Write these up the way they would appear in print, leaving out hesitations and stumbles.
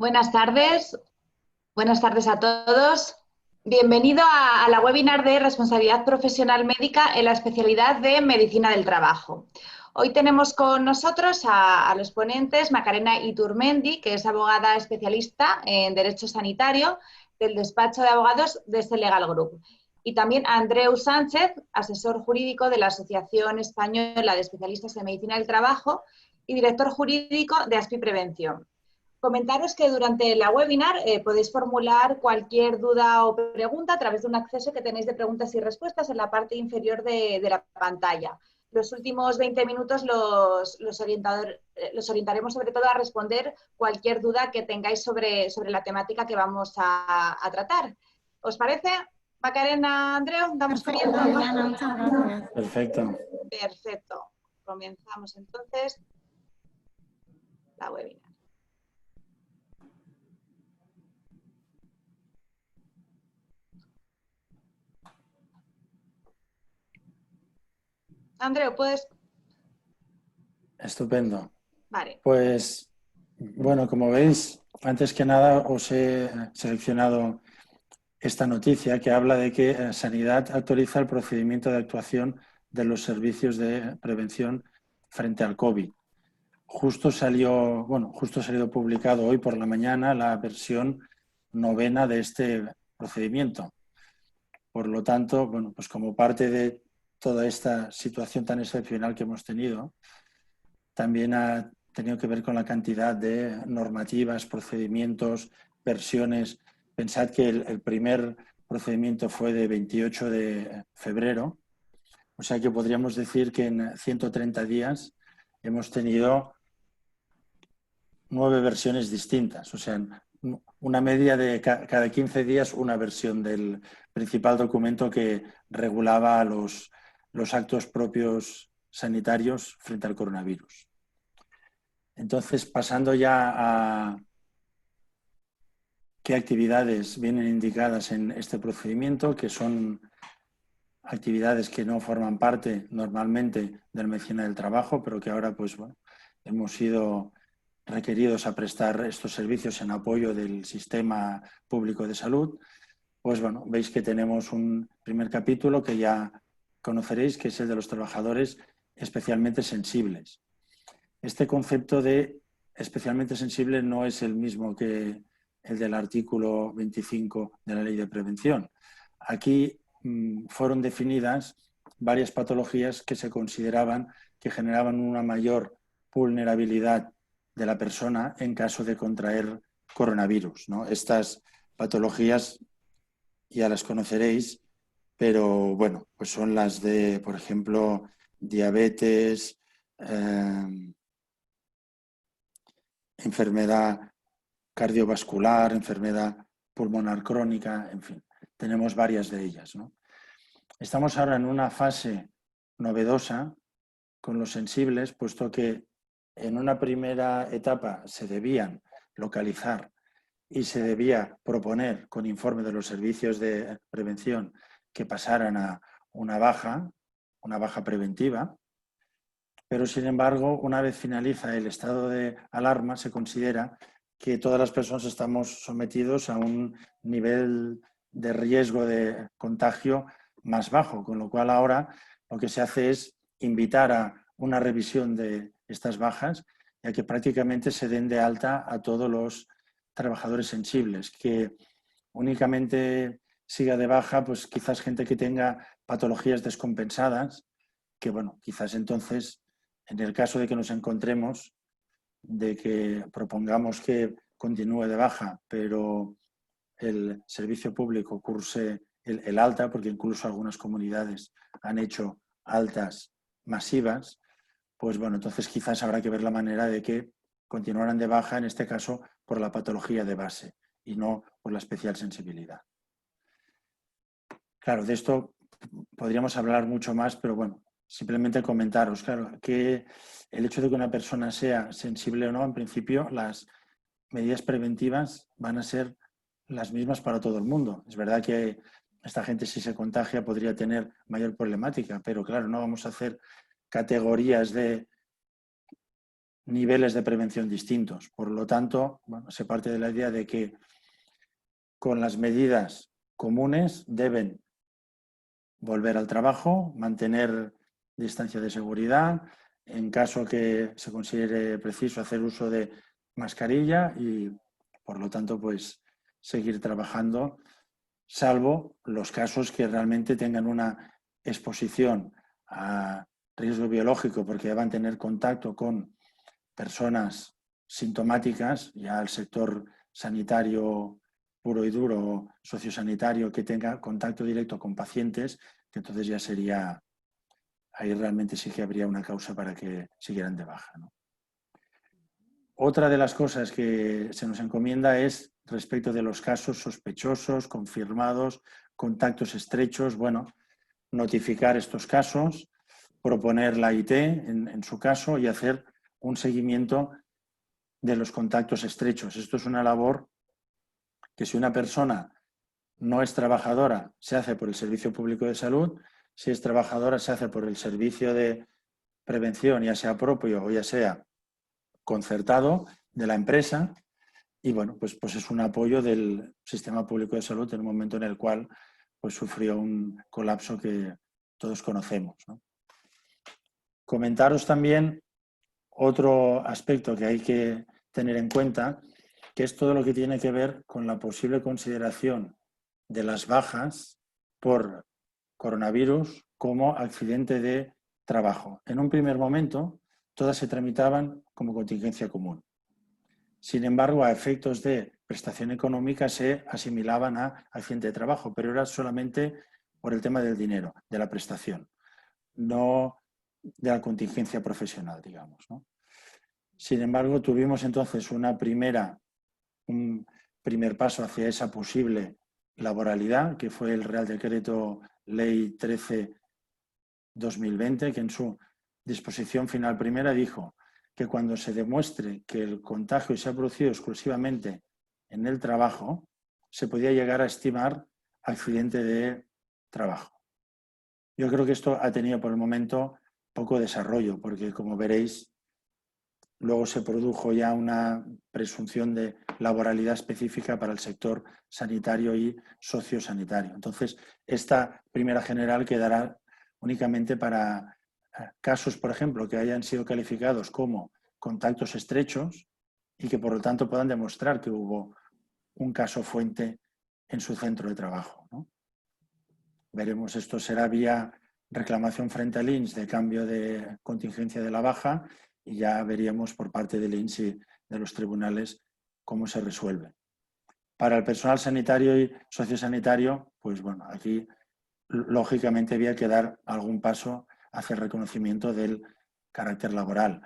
Buenas tardes a todos. Bienvenido a la webinar de responsabilidad profesional médica en la especialidad de medicina del trabajo. Hoy tenemos con nosotros a los ponentes Macarena Iturmendi, que es abogada especialista en Derecho Sanitario del despacho de abogados de este Legal Group. Y también a Andreu Sánchez, asesor jurídico de la Asociación Española de Especialistas en Medicina del Trabajo y director jurídico de ASPI Prevención. Comentaros que durante la webinar podéis formular cualquier duda o pregunta a través de un acceso que tenéis de preguntas y respuestas en la parte inferior de la pantalla. Los últimos 20 minutos los orientaremos sobre todo a responder cualquier duda que tengáis sobre la temática que vamos a tratar. ¿Os parece? Macarena, Andreu, damos Perfecto, comienzo. Diana, muchas gracias. Perfecto. Perfecto. Comenzamos entonces la webinar. Andreu, ¿puedes? Estupendo. Vale. Pues, bueno, como veis, antes que nada os he seleccionado esta noticia que habla de que Sanidad autoriza el procedimiento de actuación de los servicios de prevención frente al COVID. Justo salió publicado hoy por la mañana la versión 9ª de este procedimiento. Por lo tanto, bueno, pues como parte de toda esta situación tan excepcional que hemos tenido, también ha tenido que ver con la cantidad de normativas, procedimientos, versiones. Pensad que el primer procedimiento fue de 28 de febrero, o sea que podríamos decir que en 130 días hemos tenido 9 versiones distintas, o sea, una media de cada 15 días una versión del principal documento que regulaba los actos propios sanitarios frente al coronavirus. Entonces, pasando ya a qué actividades vienen indicadas en este procedimiento, que son actividades que no forman parte normalmente de la medicina del trabajo, pero que ahora pues, bueno, hemos sido requeridos a prestar estos servicios en apoyo del sistema público de salud, pues bueno, veis que tenemos un primer capítulo que ya conoceréis, que es el de los trabajadores especialmente sensibles. Este concepto de especialmente sensible no es el mismo que el del artículo 25 de la Ley de Prevención. Aquí fueron definidas varias patologías que se consideraban que generaban una mayor vulnerabilidad de la persona en caso de contraer coronavirus, ¿no? Estas patologías ya las conoceréis, pero bueno, pues son las de, por ejemplo, diabetes, enfermedad cardiovascular, enfermedad pulmonar crónica, en fin, tenemos varias de ellas, ¿no? Estamos ahora en una fase novedosa con los sensibles, puesto que en una primera etapa se debían localizar y se debía proponer con informe de los servicios de prevención que pasaran a una baja preventiva, pero sin embargo, una vez finaliza el estado de alarma, se considera que todas las personas estamos sometidos a un nivel de riesgo de contagio más bajo, con lo cual ahora lo que se hace es invitar a una revisión de estas bajas, ya que prácticamente se den de alta a todos los trabajadores sensibles, que únicamente siga de baja, pues quizás gente que tenga patologías descompensadas, que bueno, quizás entonces, en el caso de que nos encontremos, de que propongamos que continúe de baja, pero el servicio público curse el alta, porque incluso algunas comunidades han hecho altas masivas, pues bueno, entonces quizás habrá que ver la manera de que continuaran de baja, en este caso por la patología de base y no por la especial sensibilidad. Claro, de esto podríamos hablar mucho más, pero bueno, simplemente comentaros, claro, que el hecho de que una persona sea sensible o no, en principio las medidas preventivas van a ser las mismas para todo el mundo. Es verdad que esta gente, si se contagia, podría tener mayor problemática, pero claro, no vamos a hacer categorías de niveles de prevención distintos. Por lo tanto, bueno, se parte de la idea de que con las medidas comunes deben volver al trabajo, mantener distancia de seguridad, en caso que se considere preciso hacer uso de mascarilla y, por lo tanto, pues seguir trabajando, salvo los casos que realmente tengan una exposición a riesgo biológico porque van a tener contacto con personas sintomáticas, ya el sector sanitario puro y duro, sociosanitario, que tenga contacto directo con pacientes, que entonces ya sería, ahí realmente sí que habría una causa para que siguieran de baja, ¿no? Otra de las cosas que se nos encomienda es respecto de los casos sospechosos, confirmados, contactos estrechos, bueno, notificar estos casos, proponer la IT en su caso y hacer un seguimiento de los contactos estrechos. Esto es una labor que si una persona no es trabajadora, se hace por el Servicio Público de Salud, si es trabajadora, se hace por el servicio de prevención, ya sea propio o ya sea concertado de la empresa, y bueno, pues es un apoyo del Sistema Público de Salud en un momento en el cual pues sufrió un colapso que todos conocemos, ¿no? Comentaros también otro aspecto que hay que tener en cuenta, que es todo lo que tiene que ver con la posible consideración de las bajas por coronavirus como accidente de trabajo. En un primer momento, todas se tramitaban como contingencia común. Sin embargo, a efectos de prestación económica se asimilaban a accidente de trabajo, pero era solamente por el tema del dinero, de la prestación, no de la contingencia profesional, digamos, ¿no? Sin embargo, tuvimos entonces un primer paso hacia esa posible laboralidad, que fue el Real Decreto Ley 13/2020, que en su disposición final primera dijo que cuando se demuestre que el contagio se ha producido exclusivamente en el trabajo, se podía llegar a estimar accidente de trabajo. Yo creo que esto ha tenido por el momento poco desarrollo, porque como veréis, luego se produjo ya una presunción de laboralidad específica para el sector sanitario y sociosanitario. Entonces, esta primera general quedará únicamente para casos, por ejemplo, que hayan sido calificados como contactos estrechos y que, por lo tanto, puedan demostrar que hubo un caso fuente en su centro de trabajo, ¿no? Veremos, esto será vía reclamación frente al INS de cambio de contingencia de la baja y ya veríamos por parte del INS y de los tribunales cómo se resuelve. Para el personal sanitario y sociosanitario, pues bueno, aquí lógicamente había que dar algún paso hacia el reconocimiento del carácter laboral.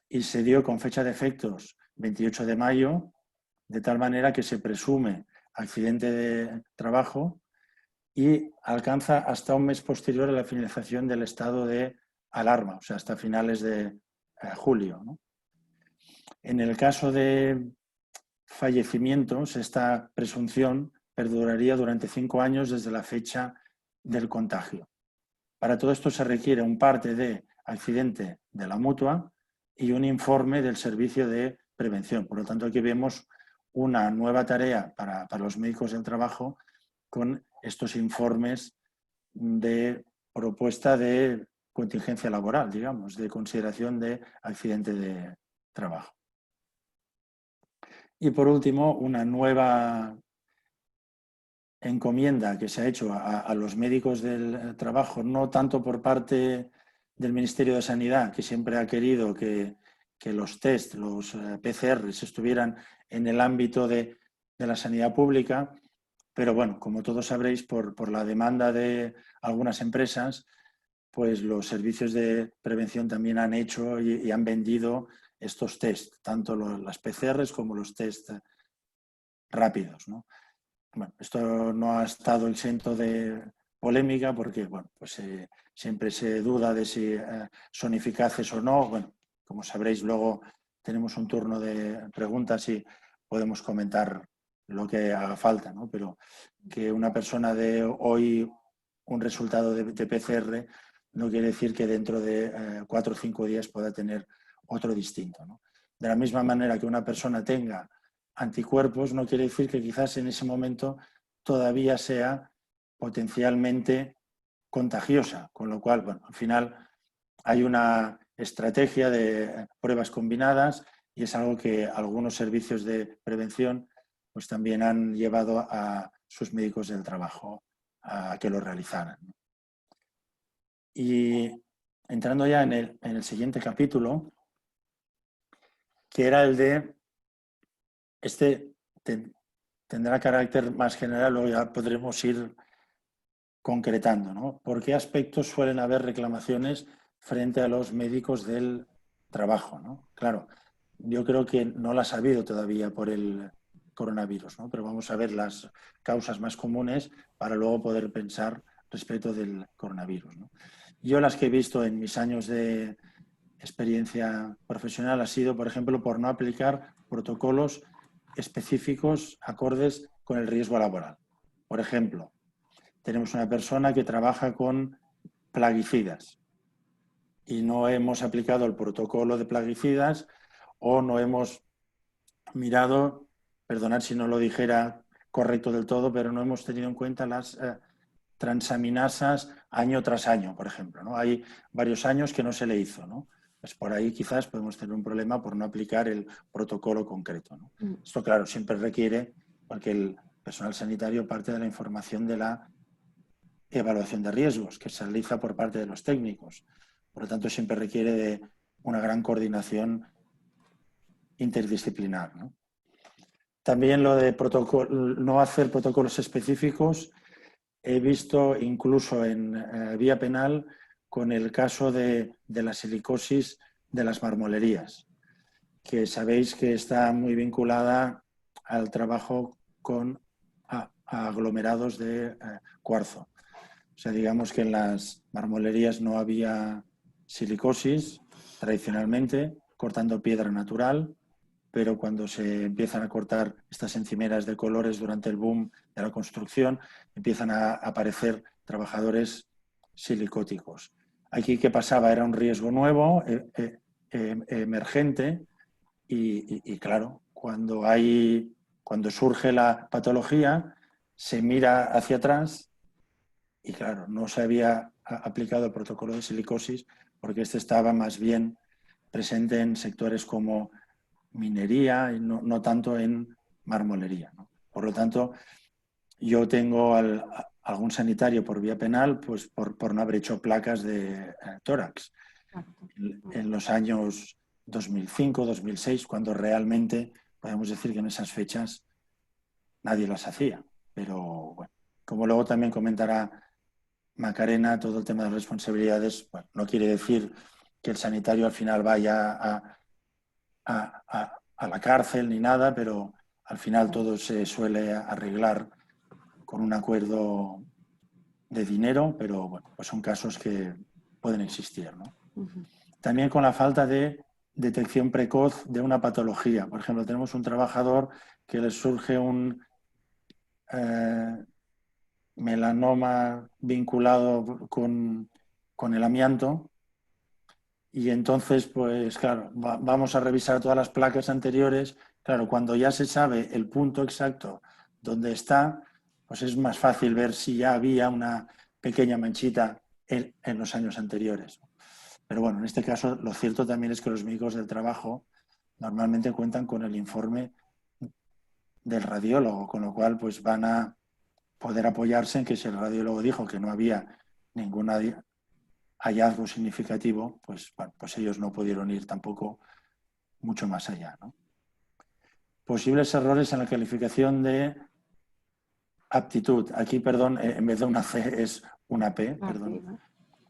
Y se dio con fecha de efectos 28 de mayo, de tal manera que se presume accidente de trabajo y alcanza hasta un mes posterior a la finalización del estado de alarma, o sea, hasta finales de julio, ¿no? En el caso de fallecimientos, esta presunción perduraría durante 5 años desde la fecha del contagio. Para todo esto se requiere un parte de accidente de la mutua y un informe del servicio de prevención. Por lo tanto, aquí vemos una nueva tarea para los médicos del trabajo con estos informes de propuesta de contingencia laboral, digamos, de consideración de accidente de trabajo. Y por último, una nueva encomienda que se ha hecho a los médicos del trabajo, no tanto por parte del Ministerio de Sanidad, que siempre ha querido que los test, los PCRs estuvieran en el ámbito de la sanidad pública, pero bueno, como todos sabréis, por la demanda de algunas empresas, pues los servicios de prevención también han hecho y han vendido estos test, tanto las PCRs como los test rápidos, ¿no? Bueno, esto no ha estado exento de polémica porque bueno, pues, siempre se duda de si son eficaces o no. Bueno, como sabréis, luego tenemos un turno de preguntas y podemos comentar lo que haga falta, ¿no? Pero que una persona dé hoy un resultado de PCR no quiere decir que dentro de 4 o 5 días pueda tener otro distinto, ¿no? De la misma manera que una persona tenga anticuerpos, no quiere decir que quizás en ese momento todavía sea potencialmente contagiosa, con lo cual, bueno, al final hay una estrategia de pruebas combinadas y es algo que algunos servicios de prevención pues también han llevado a sus médicos del trabajo a que lo realizaran. Y entrando ya en el siguiente capítulo, que era el de, tendrá carácter más general, luego ya podremos ir concretando, ¿no? ¿Por qué aspectos suelen haber reclamaciones frente a los médicos del trabajo, ¿no? Claro, yo creo que no las ha habido todavía por el coronavirus, ¿no? Pero vamos a ver las causas más comunes para luego poder pensar respecto del coronavirus, ¿no? Yo las que he visto en mis años de experiencia profesional ha sido, por ejemplo, por no aplicar protocolos específicos acordes con el riesgo laboral. Por ejemplo, tenemos una persona que trabaja con plaguicidas y no hemos aplicado el protocolo de plaguicidas o no hemos mirado, perdonad si no lo dijera correcto del todo, pero no hemos tenido en cuenta las transaminasas año tras año, por ejemplo, ¿no? Hay varios años que no se le hizo, ¿no? Pues por ahí quizás podemos tener un problema por no aplicar el protocolo concreto, ¿no? Esto, claro, siempre requiere, porque el personal sanitario parte de la información de la evaluación de riesgos que se realiza por parte de los técnicos. Por lo tanto, siempre requiere de una gran coordinación interdisciplinar, ¿no? También lo de no hacer protocolos específicos, he visto incluso en vía penal con el caso de la silicosis de las marmolerías, que sabéis que está muy vinculada al trabajo con aglomerados de cuarzo. O sea, digamos que en las marmolerías no había silicosis tradicionalmente, cortando piedra natural, pero cuando se empiezan a cortar estas encimeras de colores durante el boom de la construcción, empiezan a aparecer trabajadores silicóticos. Aquí, ¿qué pasaba? Era un riesgo nuevo, emergente, y claro, cuando surge la patología, se mira hacia atrás y claro, no se había aplicado el protocolo de silicosis porque este estaba más bien presente en sectores como minería y no tanto en marmolería, ¿no? Por lo tanto, yo tengo algún sanitario por vía penal pues por no haber hecho placas de tórax en los años 2005, 2006, cuando realmente podemos decir que en esas fechas nadie las hacía. Pero bueno, como luego también comentará Macarena, todo el tema de responsabilidades, bueno, no quiere decir que el sanitario al final vaya a la cárcel ni nada, pero al final todo se suele arreglar con un acuerdo de dinero, pero bueno, pues son casos que pueden existir, ¿no? También con la falta de detección precoz de una patología. Por ejemplo, tenemos un trabajador que le surge un melanoma vinculado con el amianto y entonces, pues claro, vamos a revisar todas las placas anteriores. Claro, cuando ya se sabe el punto exacto donde está, pues es más fácil ver si ya había una pequeña manchita en los años anteriores. Pero bueno, en este caso lo cierto también es que los médicos del trabajo normalmente cuentan con el informe del radiólogo, con lo cual pues van a poder apoyarse en que si el radiólogo dijo que no había ningún hallazgo significativo, pues, bueno, pues ellos no pudieron ir tampoco mucho más allá, ¿no? Posibles errores en la calificación de aptitud. Aquí, perdón, en vez de una C es una P, perdón,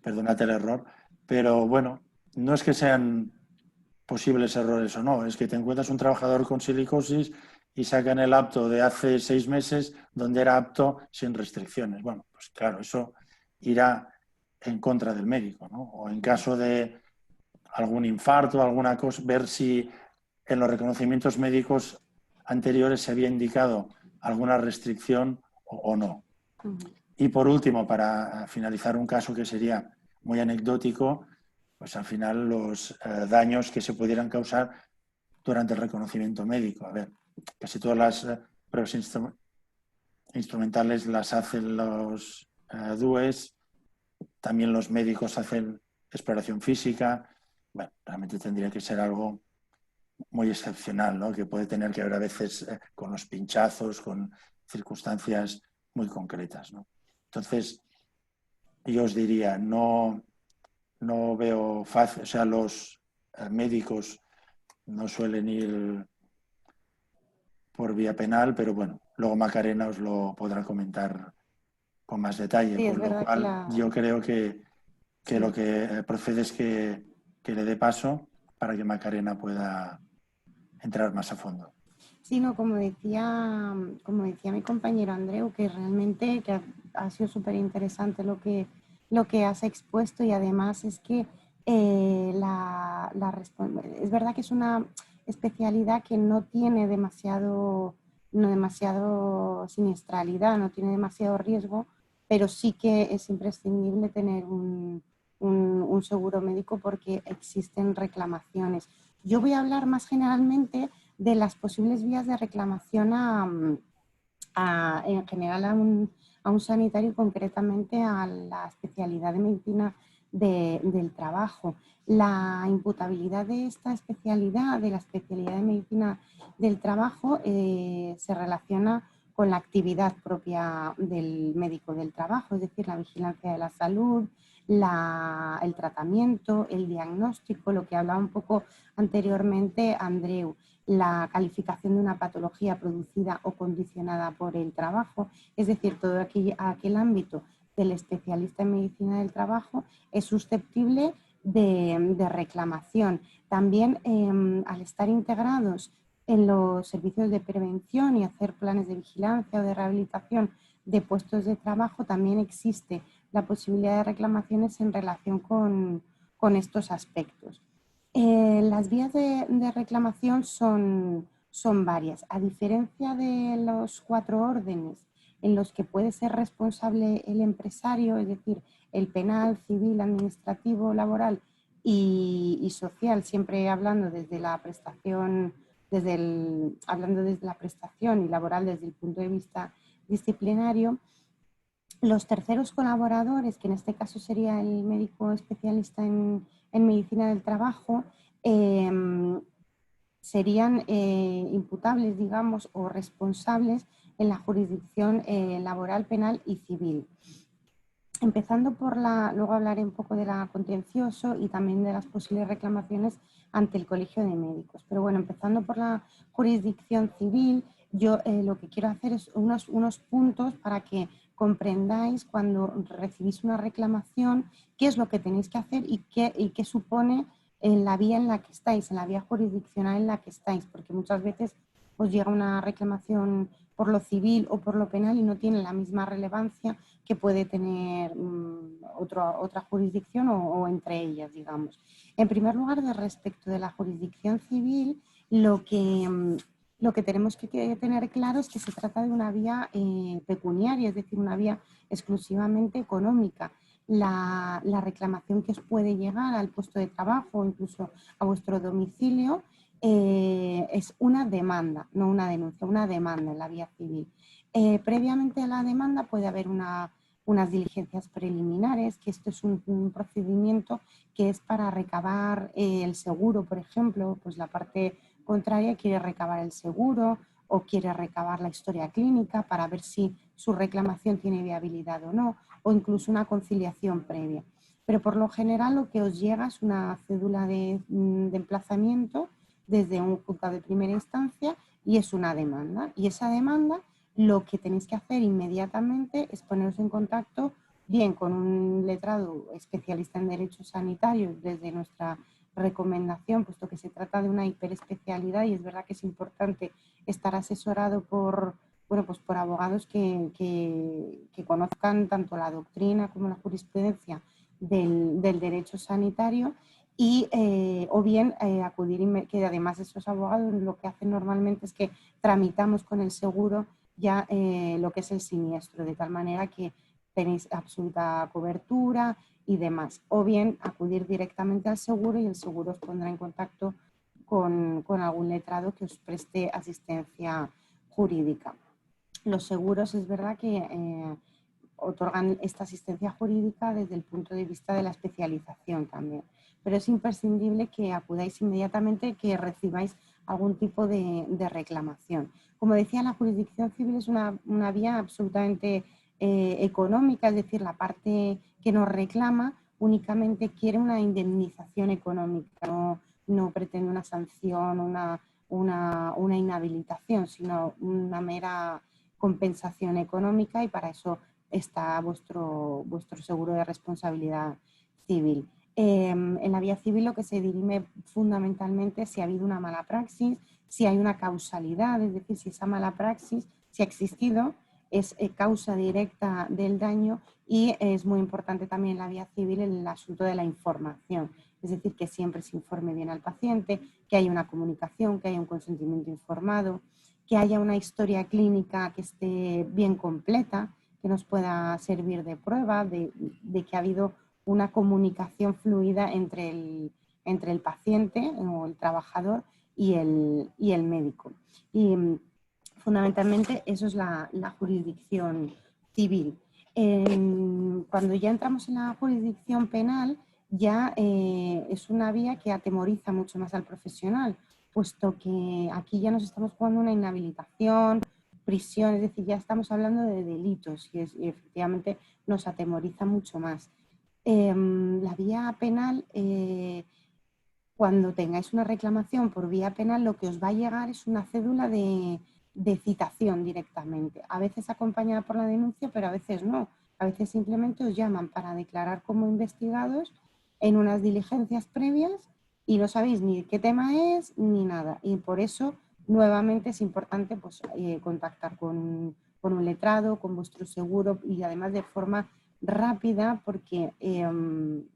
perdónate el error, pero bueno, no es que sean posibles errores o no, es que te encuentras un trabajador con silicosis y sacan el apto de hace 6 meses donde era apto sin restricciones. Bueno, pues claro, eso irá en contra del médico, ¿no? O en caso de algún infarto, alguna cosa, ver si en los reconocimientos médicos anteriores se había indicado alguna restricción o no. Y por último, para finalizar un caso que sería muy anecdótico, pues al final los daños que se pudieran causar durante el reconocimiento médico. A ver, casi todas las pruebas instrumentales las hacen los DUEs, también los médicos hacen exploración física. Bueno, realmente tendría que ser algo muy excepcional, ¿no? Que puede tener que ver a veces con los pinchazos, con circunstancias muy concretas, ¿no? Entonces, yo os diría, no veo fácil, o sea, los médicos no suelen ir por vía penal, pero bueno, luego Macarena os lo podrá comentar con más detalle, Sí, es con lo verdad que cual yo creo que sí. lo que procede es que le dé paso para que Macarena pueda entrar más a fondo. Sí, no, como decía mi compañero Andreu, que realmente que ha sido súper interesante lo que has expuesto y además es que es verdad que es una especialidad que no tiene no demasiado siniestralidad, no tiene demasiado riesgo, pero sí que es imprescindible tener un seguro médico porque existen reclamaciones. Yo voy a hablar más generalmente de las posibles vías de reclamación en general a un sanitario y concretamente a la especialidad de medicina del trabajo. La imputabilidad de esta especialidad, de la especialidad de medicina del trabajo, se relaciona con la actividad propia del médico del trabajo, es decir, la vigilancia de la salud, el tratamiento, el diagnóstico, lo que hablaba un poco anteriormente Andreu, la calificación de una patología producida o condicionada por el trabajo, es decir, todo aquel ámbito del especialista en medicina del trabajo es susceptible de reclamación. También al estar integrados en los servicios de prevención y hacer planes de vigilancia o de rehabilitación de puestos de trabajo, también existe la posibilidad de reclamaciones en relación con estos aspectos. Las vías de reclamación son varias. A diferencia de los 4 órdenes en los que puede ser responsable el empresario, es decir, el penal, civil, administrativo, laboral y social, siempre hablando desde la prestación, hablando desde la prestación y laboral desde el punto de vista disciplinario, los terceros colaboradores, que en este caso sería el médico especialista en medicina del trabajo, serían imputables, digamos, o responsables en la jurisdicción laboral, penal y civil. Empezando luego hablaré un poco de la contencioso y también de las posibles reclamaciones ante el Colegio de Médicos. Pero bueno, empezando por la jurisdicción civil, yo lo que quiero hacer es unos puntos para que comprendáis cuando recibís una reclamación qué es lo que tenéis que hacer y qué supone en la vía en la que estáis, en la vía jurisdiccional en la que estáis, porque muchas veces os llega una reclamación por lo civil o por lo penal y no tiene la misma relevancia que puede tener otra jurisdicción o entre ellas, digamos. En primer lugar, respecto de la jurisdicción civil, lo que tenemos que tener claro es que se trata de una vía pecuniaria, es decir, una vía exclusivamente económica. La reclamación que os puede llegar al puesto de trabajo o incluso a vuestro domicilio es una demanda, no una denuncia, una demanda en la vía civil. Previamente a la demanda puede haber unas diligencias preliminares, que esto es un procedimiento que es para recabar el seguro, por ejemplo, pues la parte contraria quiere recabar el seguro o quiere recabar la historia clínica para ver si su reclamación tiene viabilidad o no, o incluso una conciliación previa. Pero por lo general lo que os llega es una cédula de emplazamiento desde un juzgado de primera instancia y es una demanda. Y esa demanda lo que tenéis que hacer inmediatamente es poneros en contacto bien con un letrado especialista en derechos sanitarios desde nuestra recomendación, puesto que se trata de una hiperespecialidad y es verdad que es importante estar asesorado por abogados que conozcan tanto la doctrina como la jurisprudencia del derecho sanitario y o bien acudir, que además esos abogados lo que hacen normalmente es que tramitamos con el seguro ya lo que es el siniestro, de tal manera que tenéis absoluta cobertura y demás. O bien acudir directamente al seguro y el seguro os pondrá en contacto con algún letrado que os preste asistencia jurídica. Los seguros es verdad que otorgan esta asistencia jurídica desde el punto de vista de la especialización también, pero es imprescindible que acudáis inmediatamente, que recibáis algún tipo de reclamación. Como decía, la jurisdicción civil es una vía absolutamente económica, es decir, la parte que nos reclama únicamente quiere una indemnización económica, no pretende una sanción, una inhabilitación, sino una mera compensación económica, y para eso está vuestro seguro de responsabilidad civil. En la vía civil lo que se dirime fundamentalmente es si ha habido una mala praxis, si hay una causalidad, es decir, si esa mala praxis, si ha existido, es causa directa del daño, y es muy importante también en la vía civil el asunto de la información, es decir, que siempre se informe bien al paciente, que haya una comunicación, que haya un consentimiento informado, que haya una historia clínica que esté bien completa, que nos pueda servir de prueba de que ha habido una comunicación fluida entre el paciente o el trabajador y el médico. Y fundamentalmente eso es la jurisdicción civil. Cuando ya entramos en la jurisdicción penal, ya es una vía que atemoriza mucho más al profesional, puesto que aquí ya nos estamos jugando una inhabilitación, prisión, es decir, ya estamos hablando de delitos y efectivamente nos atemoriza mucho más. La vía penal, cuando tengáis una reclamación por vía penal, lo que os va a llegar es una cédula de citación directamente, a veces acompañada por la denuncia, pero a veces no. A veces simplemente os llaman para declarar como investigados en unas diligencias previas y no sabéis ni qué tema es ni nada. Y por eso, nuevamente, es importante pues, contactar con un letrado, con vuestro seguro, y además de forma rápida, porque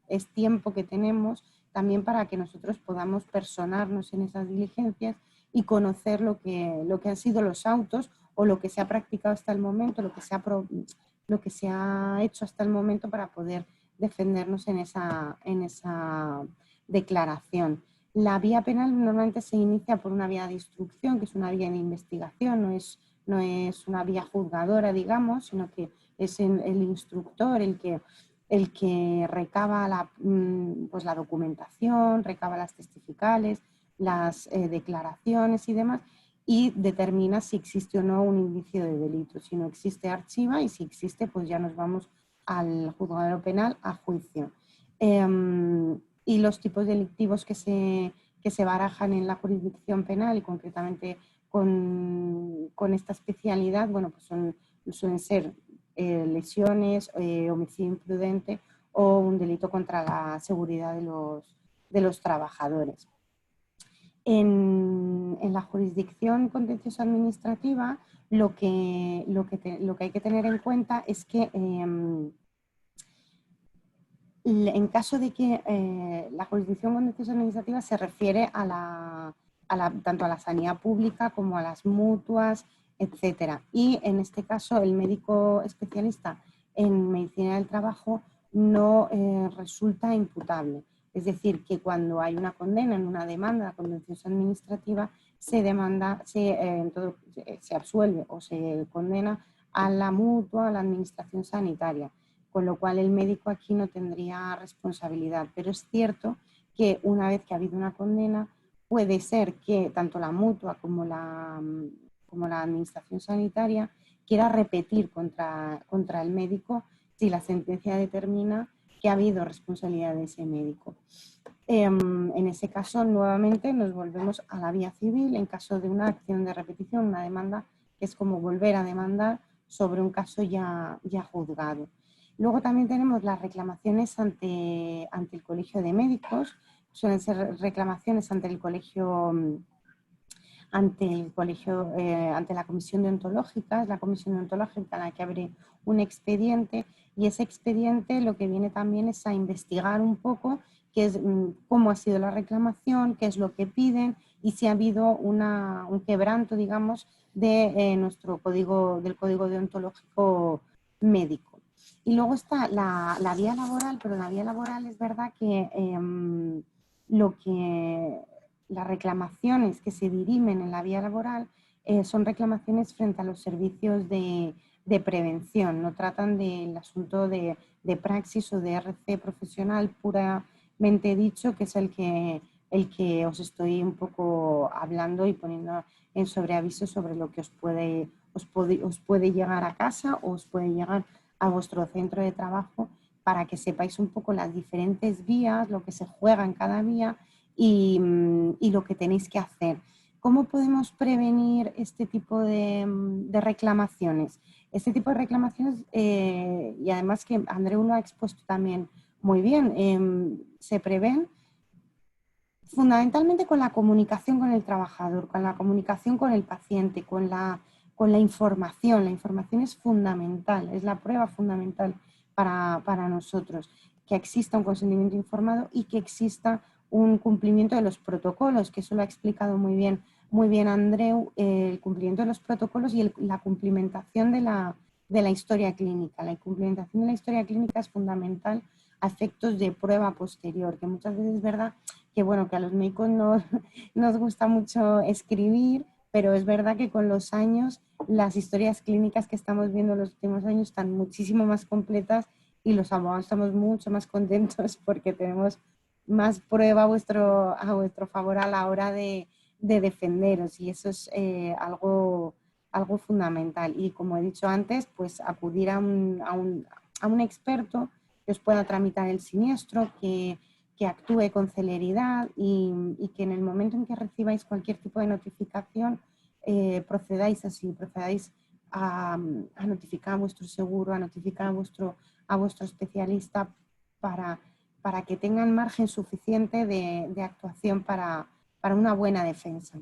es tiempo que tenemos también para que nosotros podamos personarnos en esas diligencias y conocer lo que han sido los autos o lo que se ha practicado hasta el momento, lo que se ha hecho hasta el momento para poder defendernos en esa declaración. La vía penal normalmente se inicia por una vía de instrucción, que es una vía de investigación, no es una vía juzgadora, digamos, sino que es el instructor el que recaba pues la documentación, recaba las testificales, las declaraciones y demás, y determina si existe o no un indicio de delito. Si no existe, archiva, y si existe, pues ya nos vamos al juzgado penal a juicio. Y los tipos delictivos que se barajan en la jurisdicción penal, y concretamente con esta especialidad, bueno, pues suelen ser lesiones, homicidio imprudente o un delito contra la seguridad de los trabajadores. En la jurisdicción contencioso administrativa, lo que hay que tener en cuenta es que en caso de que la jurisdicción contencioso administrativa se refiere tanto a la sanidad pública como a las mutuas, etcétera. Y en este caso el médico especialista en medicina del trabajo no resulta imputable. Es decir, que cuando hay una condena en una demanda contencioso administrativa, se absuelve o se condena a la mutua, a la administración sanitaria, con lo cual el médico aquí no tendría responsabilidad. Pero es cierto que una vez que ha habido una condena, puede ser que tanto la mutua como la administración sanitaria quiera repetir contra el médico si la sentencia determina que ha habido responsabilidad de ese médico. En ese caso, nuevamente nos volvemos a la vía civil en caso de una acción de repetición, una demanda que es como volver a demandar sobre un caso ya juzgado. Luego también tenemos las reclamaciones ante el Colegio de Médicos. Suelen ser reclamaciones ante la Comisión Deontológica. Es la Comisión Deontológica la que abre un expediente, y ese expediente lo que viene también es a investigar un poco cómo ha sido la reclamación, qué es lo que piden y si ha habido un quebranto, digamos, del código deontológico médico. Y luego está la vía laboral, pero la vía laboral es verdad que las reclamaciones que se dirimen en la vía laboral son reclamaciones frente a los servicios de prevención, no tratan del asunto de praxis o de RC profesional puramente dicho, que es el que os estoy un poco hablando y poniendo en sobreaviso sobre lo que os puede llegar a casa o os puede llegar a vuestro centro de trabajo, para que sepáis un poco las diferentes vías, lo que se juega en cada vía y lo que tenéis que hacer. ¿Cómo podemos prevenir este tipo de reclamaciones? Este tipo de reclamaciones, y además que Andreu lo ha expuesto también muy bien, se prevén fundamentalmente con la comunicación con el trabajador, con la comunicación con el paciente, con la información. La información es fundamental, es la prueba fundamental para nosotros, que exista un consentimiento informado y que exista un cumplimiento de los protocolos, que eso lo ha explicado muy bien Andreu, el cumplimiento de los protocolos y la cumplimentación de la historia clínica. La cumplimentación de la historia clínica es fundamental a efectos de prueba posterior, que muchas veces es verdad que, bueno, que a los médicos nos gusta mucho escribir, pero es verdad que con los años las historias clínicas que estamos viendo en los últimos años están muchísimo más completas y los abogados estamos mucho más contentos porque tenemos más prueba a vuestro favor a la hora de defenderos, y eso es algo fundamental. Y como he dicho antes, pues acudir a un experto que os pueda tramitar el siniestro, que actúe con celeridad y que en el momento en que recibáis cualquier tipo de notificación procedáis a notificar a vuestro seguro, a notificar a vuestro especialista para que tengan margen suficiente de actuación para una buena defensa.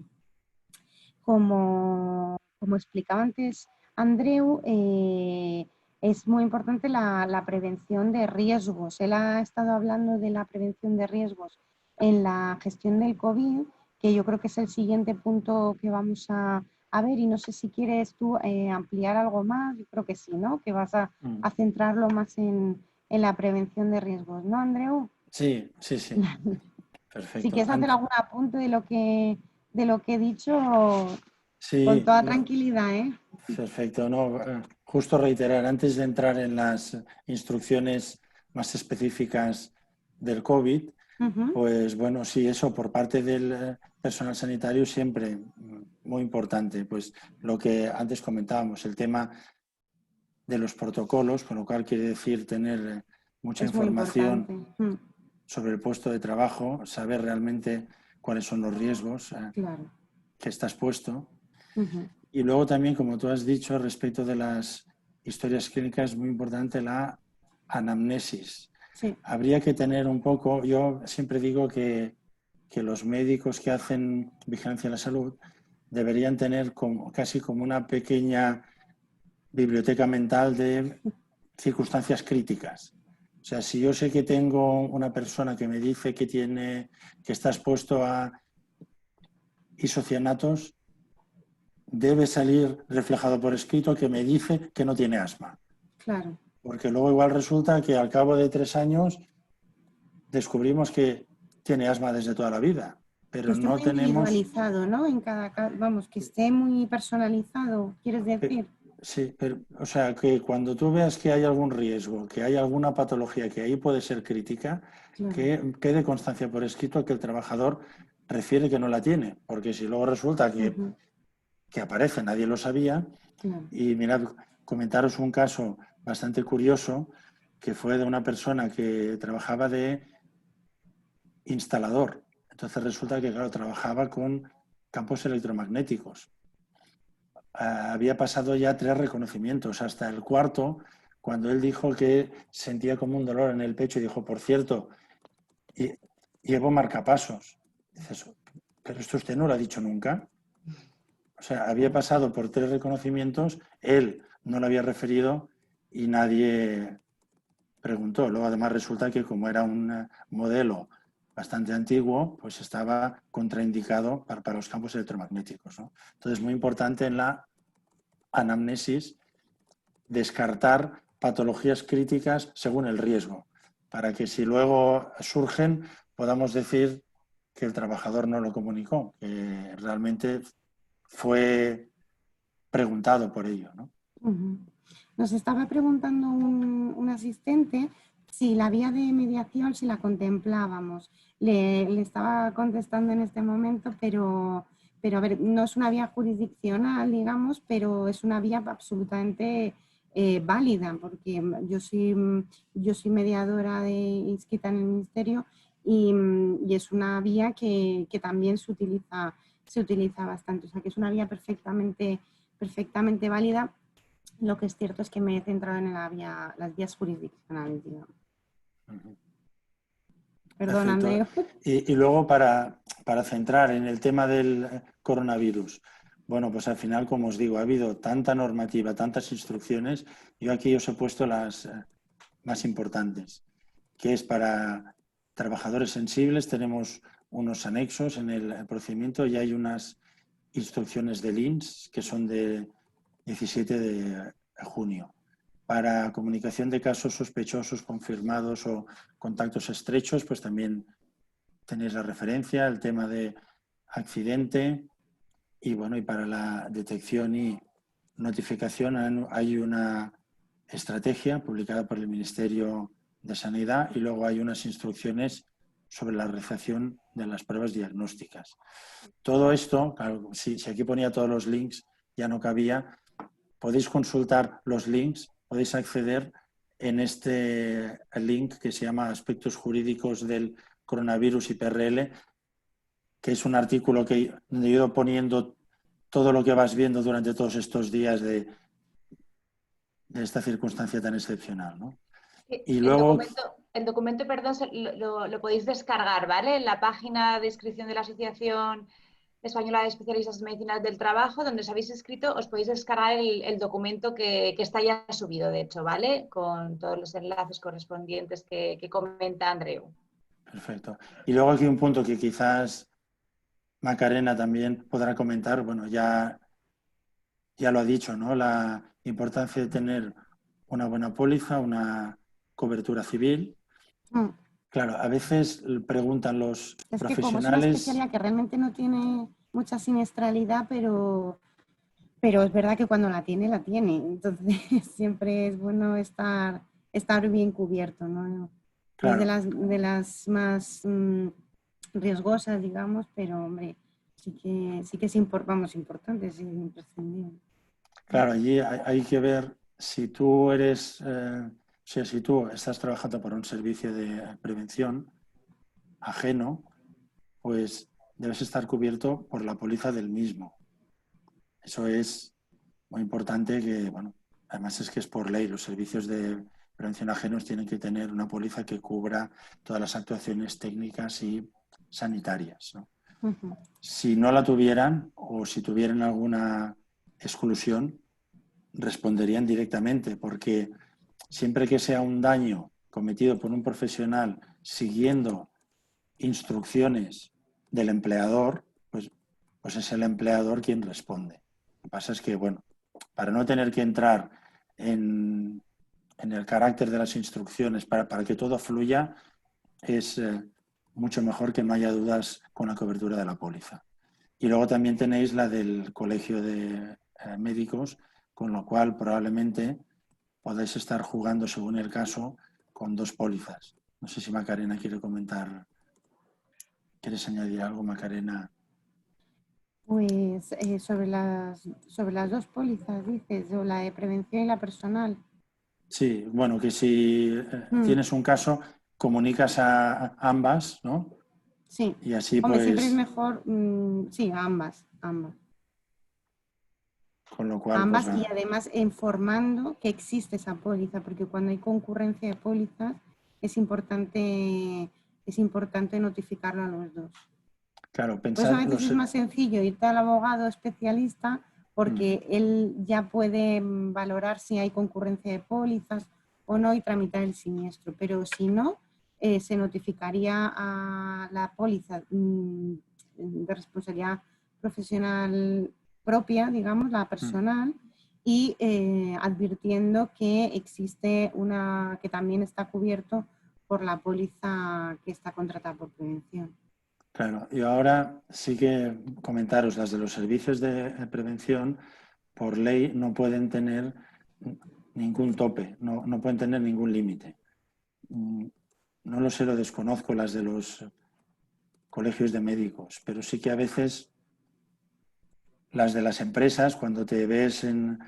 Como explicaba antes Andreu, es muy importante la prevención de riesgos. Él ha estado hablando de la prevención de riesgos en la gestión del COVID, que yo creo que es el siguiente punto que vamos a ver, y no sé si quieres tú ampliar algo más. Yo creo que sí, ¿no? Que vas a centrarlo más en la prevención de riesgos, ¿no, Andreu? Sí. Perfecto. Si quieres hacer algún apunte de lo que he dicho, sí, con toda tranquilidad, ¿eh? Perfecto. No, justo reiterar, antes de entrar en las instrucciones más específicas del COVID, pues bueno, sí, eso por parte del personal sanitario siempre muy importante. Pues lo que antes comentábamos, el tema de los protocolos, con lo cual quiere decir tener mucha información sobre el puesto de trabajo, saber realmente cuáles son los riesgos que está expuesto. Y luego también, como tú has dicho, respecto de las historias clínicas, es muy importante la anamnesis. Sí. Habría que tener un poco, yo siempre digo que los médicos que hacen vigilancia de la salud deberían tener casi como una pequeña biblioteca mental de circunstancias críticas. O sea, si yo sé que tengo una persona que me dice que está expuesto a isocianatos, debe salir reflejado por escrito que me dice que no tiene asma. Claro. Porque luego igual resulta que al cabo de 3 años descubrimos que tiene asma desde toda la vida, pero que esté no muy tenemos... individualizado, ¿no? En cada caso, vamos, que esté muy personalizado, ¿quieres decir? Sí, pero, o sea, que cuando tú veas que hay algún riesgo, que hay alguna patología que ahí puede ser crítica, Claro. que quede constancia por escrito que el trabajador refiere que no la tiene, porque si luego resulta que aparece, nadie lo sabía. Claro. Y mirad, comentaros un caso bastante curioso, que fue de una persona que trabajaba de instalador. Entonces resulta que, claro, trabajaba con campos electromagnéticos. Había pasado ya 3 reconocimientos, hasta el cuarto, cuando él dijo que sentía como un dolor en el pecho y dijo, por cierto, llevo marcapasos. Dices, pero esto usted no lo ha dicho nunca. O sea, había pasado por 3 reconocimientos, él no lo había referido y nadie preguntó. Luego además resulta que como era un modelo bastante antiguo, pues estaba contraindicado para los campos electromagnéticos, ¿no? Entonces, muy importante en la anamnesis descartar patologías críticas según el riesgo, para que si luego surgen podamos decir que el trabajador no lo comunicó, que realmente fue preguntado por ello, ¿no? Nos estaba preguntando un asistente si la vía de mediación, si la contemplábamos. Le estaba contestando en este momento, pero a ver, no es una vía jurisdiccional, digamos, pero es una vía absolutamente válida, porque yo soy mediadora inscrita en el Ministerio y es una vía que también se utiliza bastante. O sea, que es una vía perfectamente válida. Lo que es cierto es que me he centrado en las vías jurisdiccionales, digamos. Perdón, Andreu. Y luego para centrar en el tema del coronavirus, bueno, pues al final, como os digo, ha habido tanta normativa, tantas instrucciones, yo aquí os he puesto las más importantes, que es para trabajadores sensibles, tenemos unos anexos en el procedimiento y hay unas instrucciones del INS que son de 17 de junio. Para comunicación de casos sospechosos, confirmados o contactos estrechos, pues también tenéis la referencia, el tema de accidente y bueno, y para la detección y notificación hay una estrategia publicada por el Ministerio de Sanidad y luego hay unas instrucciones sobre la realización de las pruebas diagnósticas. Todo esto, claro, si aquí ponía todos los links, ya no cabía. Podéis consultar los links, podéis acceder en este link que se llama Aspectos Jurídicos del Coronavirus y PRL, que es un artículo que he ido poniendo todo lo que vas viendo durante todos estos días de esta circunstancia tan excepcional, ¿no? Y luego el documento, perdón, lo podéis descargar, ¿vale? En la página de inscripción de la Asociación Española de Especialistas en Medicina del Trabajo, donde os habéis inscrito, os podéis descargar el documento que está ya subido, de hecho, ¿vale? Con todos los enlaces correspondientes que comenta Andreu. Perfecto. Y luego aquí un punto que quizás Macarena también podrá comentar, bueno, ya lo ha dicho, ¿no? La importancia de tener una buena póliza, una cobertura civil. Claro, a veces preguntan los profesionales... Es que como es una especialidad que realmente no tiene mucha siniestralidad, pero es verdad que cuando la tiene, la tiene. Entonces siempre es bueno estar bien cubierto, ¿no? Claro. Es de las más riesgosas, digamos, pero hombre, sí que es importante, es imprescindible. Claro, allí hay que ver si tú eres, si tú estás trabajando para un servicio de prevención ajeno, pues debes estar cubierto por la póliza del mismo. Eso es muy importante que, bueno, además es que es por ley, los servicios de prevención ajenos tienen que tener una póliza que cubra todas las actuaciones técnicas y sanitarias, ¿no? Si no la tuvieran o si tuvieran alguna exclusión, responderían directamente, porque siempre que sea un daño cometido por un profesional siguiendo instrucciones del empleador, pues es el empleador quien responde. Lo que pasa es que, bueno, para no tener que entrar en el carácter de las instrucciones, para que todo fluya, es mucho mejor que no haya dudas con la cobertura de la póliza. Y luego también tenéis la del Colegio de Médicos, con lo cual probablemente podéis estar jugando, según el caso, con dos pólizas. No sé si Macarena quiere comentar. ¿Quieres añadir algo, Macarena? Pues sobre las dos pólizas, dices, o la de prevención y la personal. Sí, bueno, que si tienes un caso, comunicas a ambas, ¿no? Sí. Y así Hombre, pues... siempre es mejor, sí, a ambas. Con lo cual, ambas pues, y además informando que existe esa póliza, porque cuando hay concurrencia de pólizas es importante notificarlo a los dos. Claro, pues a veces es más sencillo irte al abogado especialista porque él ya puede valorar si hay concurrencia de pólizas o no y tramitar el siniestro, pero si no, se notificaría a la póliza de responsabilidad profesional propia, digamos, la personal, y advirtiendo que existe que también está cubierto por la póliza que está contratada por prevención. Claro, y ahora sí que comentaros, las de los servicios de prevención, por ley no pueden tener ningún tope, no pueden tener ningún límite. No lo sé, lo desconozco, las de los colegios de médicos, pero sí que a veces las de las empresas, cuando te ves en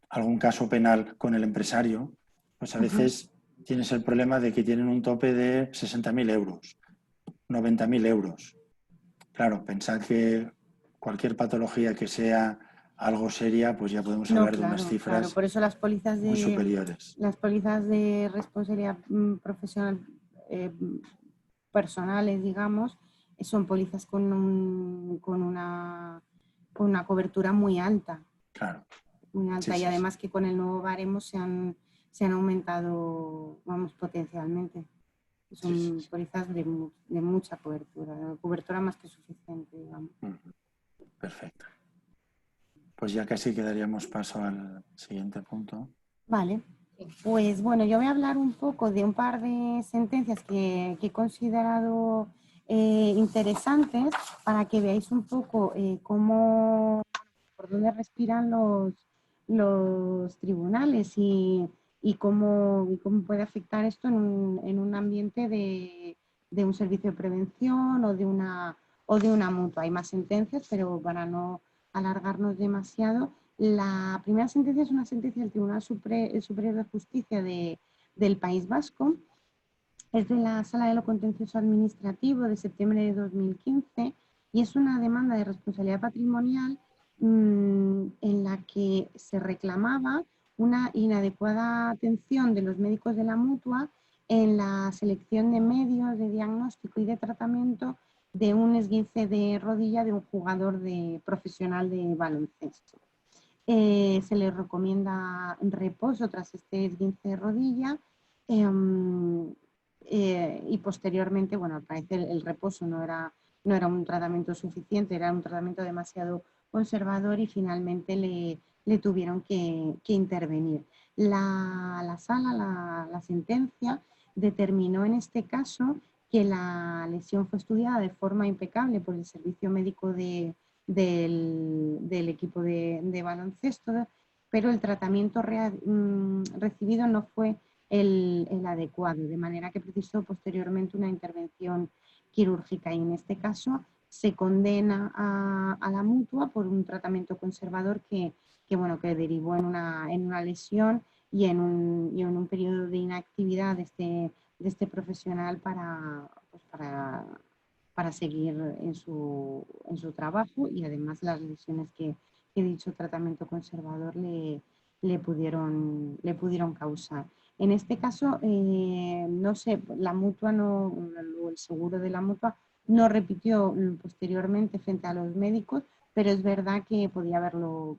algún caso penal con el empresario, pues a veces tienes el problema de que tienen un tope de 60.000 euros, 90.000 euros. Claro, pensad que cualquier patología que sea algo seria, pues ya podemos No, hablar de unas claro, claro. cifras Por eso muy superiores. las pólizas de responsabilidad profesional personales, digamos, son pólizas con una cobertura muy alta. Claro. Muy alta. Sí, Y sí, sí. además que con el nuevo baremo se han aumentado, vamos, potencialmente. Son Sí. pólizas de mucha cobertura más que suficiente, digamos. Perfecto. Pues ya casi que daríamos paso al siguiente punto. Vale. Pues bueno, yo voy a hablar un poco de un par de sentencias que he considerado interesantes para que veáis un poco por dónde respiran los tribunales y cómo puede afectar esto en un ambiente de un servicio de prevención o de una mutua. Hay más sentencias, pero para no alargarnos demasiado, la primera sentencia es una sentencia del Tribunal Superior de Justicia del País Vasco. Es de la Sala de lo Contencioso Administrativo de septiembre de 2015 y es una demanda de responsabilidad patrimonial en la que se reclamaba una inadecuada atención de los médicos de la mutua en la selección de medios de diagnóstico y de tratamiento de un esguince de rodilla de un jugador profesional de baloncesto. Se le recomienda reposo tras este esguince de rodilla y posteriormente, bueno, al parecer el reposo no era un tratamiento suficiente, era un tratamiento demasiado conservador y finalmente le tuvieron que intervenir. La sala, la sentencia, determinó en este caso que la lesión fue estudiada de forma impecable por el servicio médico del equipo de baloncesto, pero el tratamiento recibido no fue el adecuado, de manera que precisó posteriormente una intervención quirúrgica y en este caso se condena a la mutua por un tratamiento conservador que derivó en una lesión y en un periodo de inactividad de este profesional para seguir en su trabajo y además las lesiones que dicho tratamiento conservador le pudieron causar. En este caso, no sé, la mutua el seguro de la mutua no repitió posteriormente frente a los médicos, pero es verdad que podía haberlo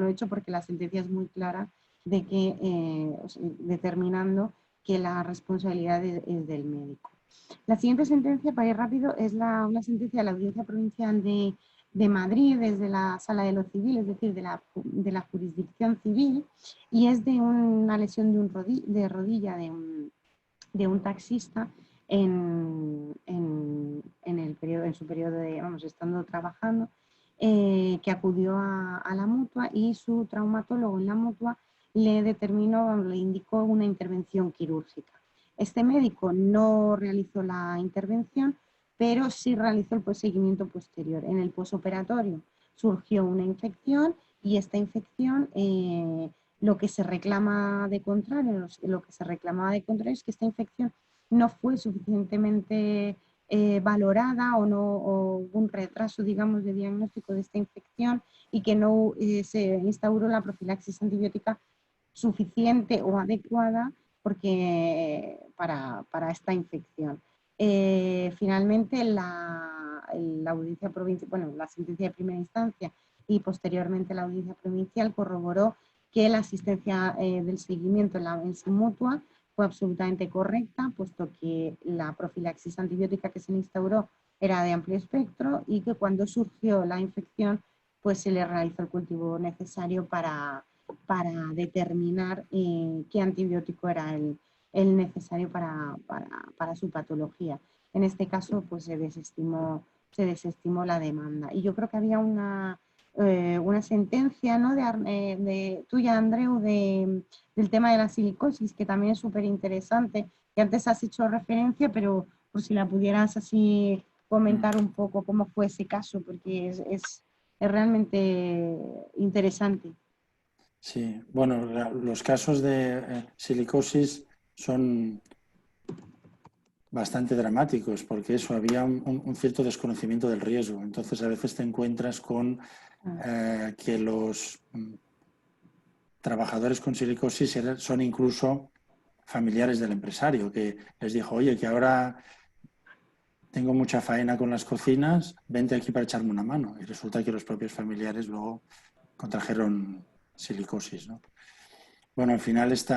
hecho porque la sentencia es muy clara de que determinando que la responsabilidad es del médico. La siguiente sentencia, para ir rápido, es una sentencia de la Audiencia Provincial de Madrid, desde la Sala de lo Civil, es decir, de la jurisdicción civil, y es de una lesión de rodilla de un taxista en su periodo de, estando trabajando, que acudió a la mutua y su traumatólogo en la mutua le indicó una intervención quirúrgica. Este médico no realizó la intervención, pero sí realizó el seguimiento posterior. En el posoperatorio surgió una infección y esta infección, lo que se reclamaba de contrario es que esta infección no fue suficientemente valorada o hubo un retraso, digamos, de diagnóstico de esta infección y que no se instauró la profilaxis antibiótica suficiente o adecuada para esta infección. Finalmente, la audiencia provincial, la sentencia de primera instancia y posteriormente la audiencia provincial corroboró que la asistencia del seguimiento en su mutua fue absolutamente correcta, puesto que la profilaxis antibiótica que se instauró era de amplio espectro y que cuando surgió la infección, pues se le realizó el cultivo necesario para determinar qué antibiótico era el necesario para su patología. En este caso, pues se desestimó la demanda. Y yo creo que había una sentencia, ¿no?, de tuya, Andreu, del tema de la silicosis, que también es súper interesante, que antes has hecho referencia, pero por si la pudieras así comentar un poco cómo fue ese caso, porque es realmente interesante. Sí, bueno, los casos de silicosis son bastante dramáticos porque eso, había un cierto desconocimiento del riesgo. Entonces, a veces te encuentras con que los trabajadores con silicosis son incluso familiares del empresario, que les dijo, oye, que ahora tengo mucha faena con las cocinas, vente aquí para echarme una mano. Y resulta que los propios familiares luego contrajeron silicosis, ¿no? Bueno, al final este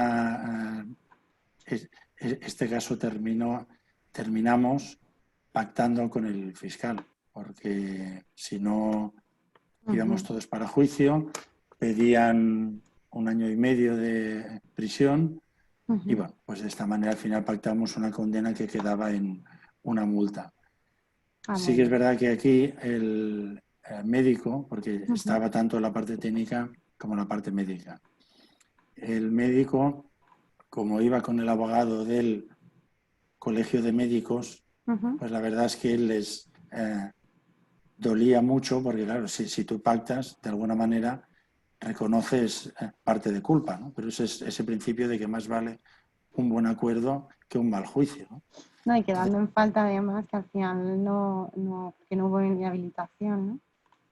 caso terminamos pactando con el fiscal, porque si no íbamos todos para juicio, pedían 1 año y medio de prisión y bueno, pues de esta manera al final pactamos una condena que quedaba en una multa. Sí que es verdad que aquí el médico, porque estaba tanto la parte técnica como la parte médica, el médico, como iba con el abogado del colegio de médicos, pues la verdad es que les dolía mucho porque, claro, si tú pactas, de alguna manera reconoces parte de culpa, ¿no? Pero ese principio de que más vale un buen acuerdo que un mal juicio, ¿no? No, y quedando en falta además que al final que no hubo inhabilitación, ¿no?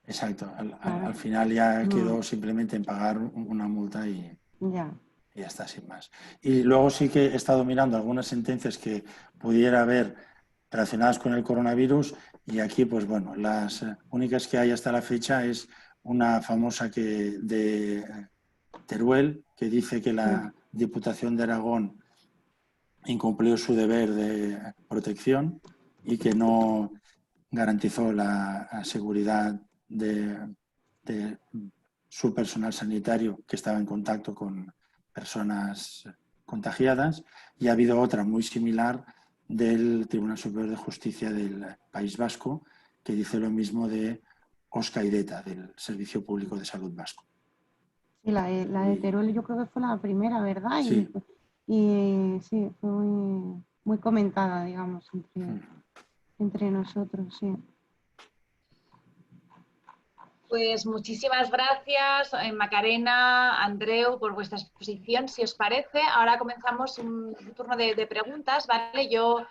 Exacto, Claro. al final ya quedó simplemente en pagar una multa y ya está, sin más. Y luego sí que he estado mirando algunas sentencias que pudiera haber relacionadas con el coronavirus y aquí, pues bueno, las únicas que hay hasta la fecha es una famosa de Teruel, que dice que la Diputación de Aragón incumplió su deber de protección y que no garantizó la seguridad de su personal sanitario que estaba en contacto con personas contagiadas, y ha habido otra muy similar del Tribunal Superior de Justicia del País Vasco que dice lo mismo de Oscaireta, del Servicio Público de Salud Vasco. Sí, la de Teruel yo creo que fue la primera, ¿verdad? Sí. Y sí, fue muy comentada, digamos, entre nosotros, sí. Pues muchísimas gracias, Macarena, Andreu, por vuestra exposición. Si os parece, ahora comenzamos un turno de preguntas, ¿vale? Yo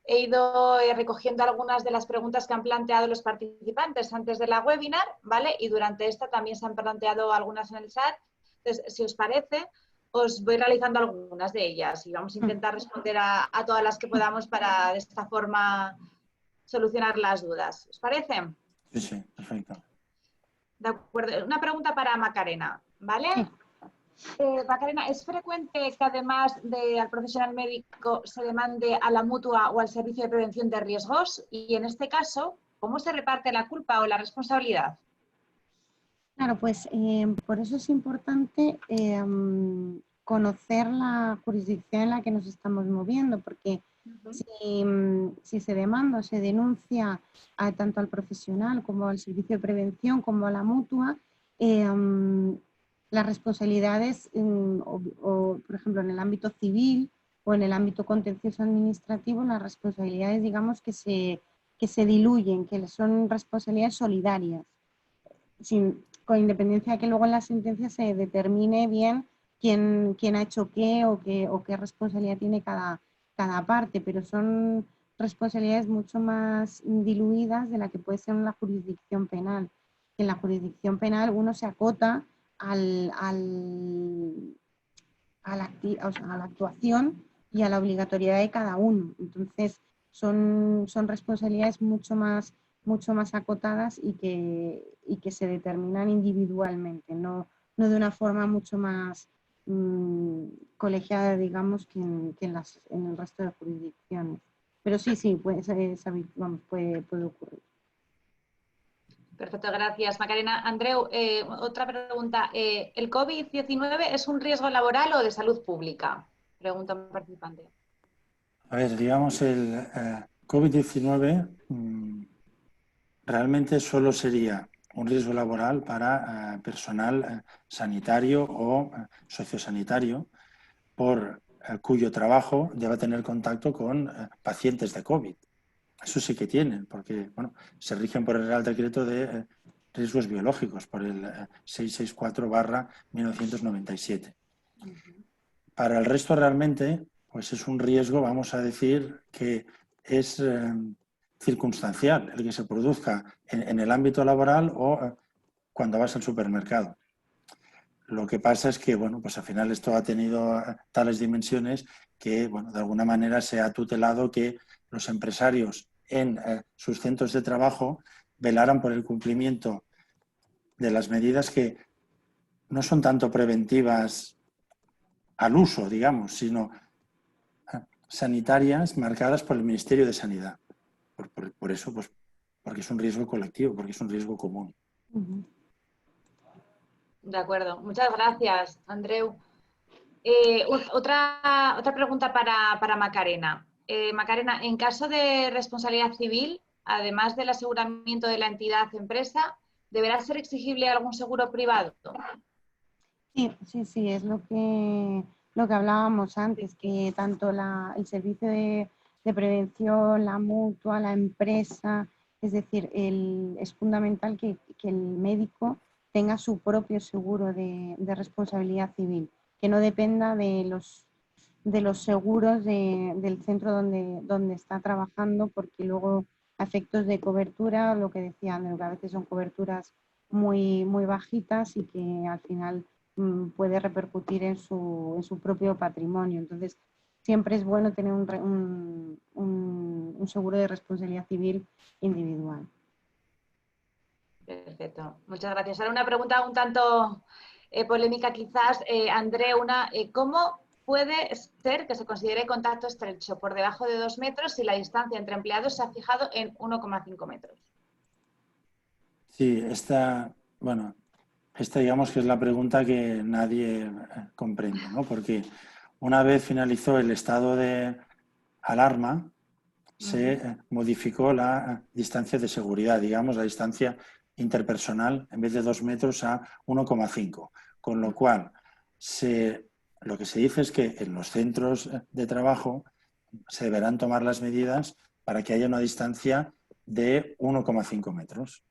he ido recogiendo algunas de las preguntas que han planteado los participantes antes de la webinar, ¿vale? Y durante esta también se han planteado algunas en el chat. Entonces, si os parece, os voy realizando algunas de ellas y vamos a intentar responder a todas las que podamos para de esta forma solucionar las dudas. ¿Os parece? Sí, sí, perfecto. De acuerdo. Una pregunta para Macarena, ¿vale? Macarena, ¿es frecuente que además al profesional médico se demande a la mutua o al servicio de prevención de riesgos? Y en este caso, ¿cómo se reparte la culpa o la responsabilidad? Claro, pues por eso es importante conocer la jurisdicción en la que nos estamos moviendo, porque si se demanda o se denuncia tanto al profesional como al servicio de prevención como a la mutua, las responsabilidades, por ejemplo, en el ámbito civil o en el ámbito contencioso administrativo, las responsabilidades, digamos, que se diluyen, que son responsabilidades solidarias, con independencia de que luego en la sentencia se determine bien quién ha hecho qué o qué responsabilidad tiene cada parte, pero son responsabilidades mucho más diluidas de la que puede ser en la jurisdicción penal. En la jurisdicción penal uno se acota a la actuación y a la obligatoriedad de cada uno. Entonces, son responsabilidades mucho más acotadas y que se determinan individualmente, no de una forma mucho más colegiada, digamos, que en el resto de jurisdicciones. Pero sí, puede ocurrir. Perfecto, gracias, Macarena. Andreu, otra pregunta. ¿El COVID-19 es un riesgo laboral o de salud pública? Pregunta un participante. A ver, digamos, el COVID-19 realmente solo sería un riesgo laboral para personal sanitario o sociosanitario por cuyo trabajo deba tener contacto con pacientes de COVID. Eso sí que tienen, porque bueno, se rigen por el Real Decreto de riesgos biológicos, por el 664/1997. Para el resto realmente, pues es un riesgo, vamos a decir, que es circunstancial, el que se produzca en el ámbito laboral o cuando vas al supermercado. Lo que pasa es que, bueno, pues al final esto ha tenido tales dimensiones que, bueno, de alguna manera se ha tutelado que los empresarios en sus centros de trabajo velaran por el cumplimiento de las medidas que no son tanto preventivas al uso, digamos, sino sanitarias marcadas por el Ministerio de Sanidad. Por eso, pues, porque es un riesgo colectivo, porque es un riesgo común. De acuerdo. Muchas gracias, Andreu. Otra pregunta para Macarena. Macarena, en caso de responsabilidad civil, además del aseguramiento de la entidad empresa, ¿deberá ser exigible algún seguro privado? Sí, es lo que hablábamos antes, que tanto el servicio de prevención, la mutua, la empresa, es decir, es fundamental que el médico tenga su propio seguro de responsabilidad civil, que no dependa de los seguros del centro donde está trabajando, porque luego a efectos de cobertura, lo que decía Andreu, que a veces son coberturas muy, muy bajitas y que al final puede repercutir en su propio patrimonio. Entonces, siempre es bueno tener un seguro de responsabilidad civil individual. Perfecto, muchas gracias. Ahora una pregunta un tanto polémica quizás, André, ¿cómo puede ser que se considere contacto estrecho por debajo de 2 metros si la distancia entre empleados se ha fijado en 1,5 metros? Sí, esta digamos que es la pregunta que nadie comprende, ¿no? Porque una vez finalizó el estado de alarma, se modificó la distancia de seguridad, digamos, la distancia interpersonal, en vez de 2 metros a 1,5. Con lo cual, lo que se dice es que en los centros de trabajo se deberán tomar las medidas para que haya una distancia de 1,5 metros.